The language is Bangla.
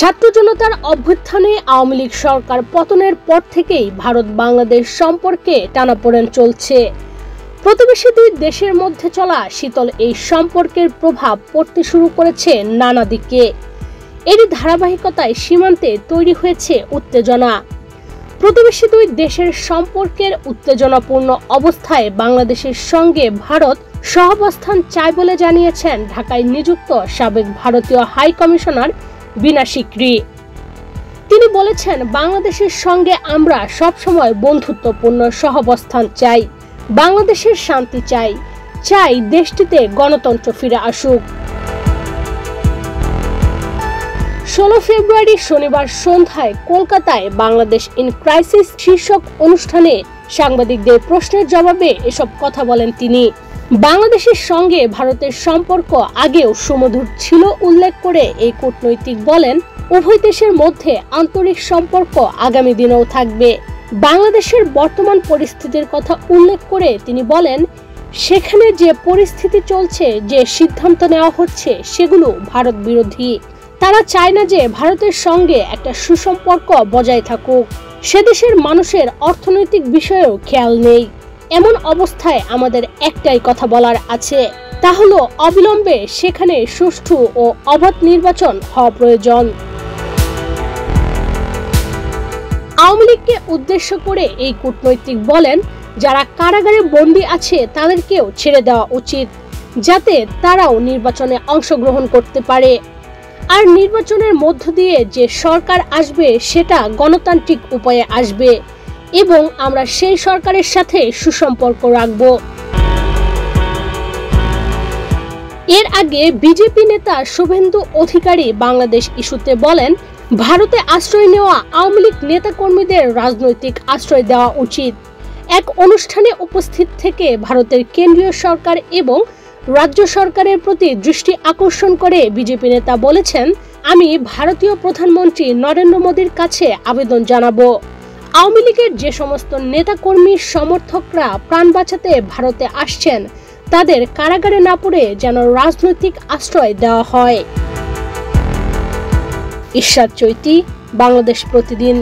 ছাত্র জনতার অভ্যুত্থানে আওয়ামী লীগ সরকার পতনের পর থেকেই ভারত বাংলাদেশ সম্পর্কে টানাপোড়েন চলছে। প্রতিবেশী দুই দেশের মধ্যে চলা শীতল এই সম্পর্কের প্রভাব পড়তে শুরু করেছে নানা দিকে। এরই ধারাবাহিকতায় সীমান্তে তৈরি হয়েছে উত্তেজনা। প্রতিবেশী দুই দেশের সম্পর্কের উত্তেজনাপূর্ণ অবস্থায় বাংলাদেশের সঙ্গে ভারত সহাবস্থান চায় বলে জানিয়েছেন ঢাকায় নিযুক্ত সাবেক ভারতীয় হাই কমিশনার বিনা সিকরি। তিনি বলেছেন, বাংলাদেশের সঙ্গে আমরা সবসময় বন্ধুত্বপূর্ণ সহাবস্থান চাই, বাংলাদেশের শান্তি চাই দেশটিতে গণতন্ত্র ফিরে আসুক। 16 ফেব্রুয়ারি শনিবার সন্ধ্যায় কলকাতায় বাংলাদেশ ইন ক্রাইসিস শীর্ষক অনুষ্ঠানে সাংবাদিকদের প্রশ্নের জবাবে এসব কথা বলেন তিনি। বাংলাদেশের সঙ্গে ভারতের সম্পর্ক আগেও সুমধুর ছিল উল্লেখ করে এই কূটনৈতিক বলেন, উভয় দেশের মধ্যে আন্তরিক সম্পর্ক আগামী দিনেও থাকবে। বাংলাদেশের বর্তমান পরিস্থিতির কথা উল্লেখ করে তিনি বলেন, সেখানে যে পরিস্থিতি চলছে, যে সিদ্ধান্ত নেওয়া হচ্ছে সেগুলো ভারত বিরোধী। তারা চায় না যে ভারতের সঙ্গে একটা সুসম্পর্ক বজায় থাকুক। সে দেশের মানুষের অর্থনৈতিক বিষয়েও খেয়াল নেই। এমন অবস্থায় আমাদের একটাই কথা বলার আছে, তা হলো অবিলম্বে সেখানে সুষ্ঠু ও অবাধ নির্বাচন হওয়া প্রয়োজন। আওয়ামী লীগকে উদ্দেশ্য করে এই কূটনৈতিক বলেন, যারা কারাগারে বন্দী আছে তাদেরকেও ছেড়ে দেওয়া উচিত, যাতে তারাও নির্বাচনে অংশগ্রহণ করতে পারে। আর নির্বাচনের মধ্য দিয়ে যে সরকার আসবে সেটা গণতান্ত্রিক উপায়ে আসবে এবং আমরা সেই সরকারের সাথে সুসম্পর্ক রাখব। এর আগে বিজেপি নেতা শুভেন্দু অধিকারী বাংলাদেশ ইস্যুতে বলেন, ভারতে আশ্রয় নেওয়া আওয়ামী লীগ নেতাকর্মীদের রাজনৈতিক আশ্রয় দেওয়া উচিত। এক অনুষ্ঠানে উপস্থিত থেকে ভারতের কেন্দ্রীয় সরকার এবং রাজ্য সরকারের প্রতি দৃষ্টি আকর্ষণ করে বিজেপি নেতা বলেছেন, আমি ভারতীয় প্রধানমন্ত্রী নরেন্দ্র মোদীর কাছে আবেদন জানাবো, আওয়ামী লীগের যে সমস্ত নেতাকর্মী সমর্থকরা প্রাণ বাঁচাতে ভারতে আসছেন তাদের কারাগারে না পড়ে যেন রাজনৈতিক আশ্রয় দেওয়া হয়। ইশরাত চৈতি, বাংলাদেশ প্রতিদিন।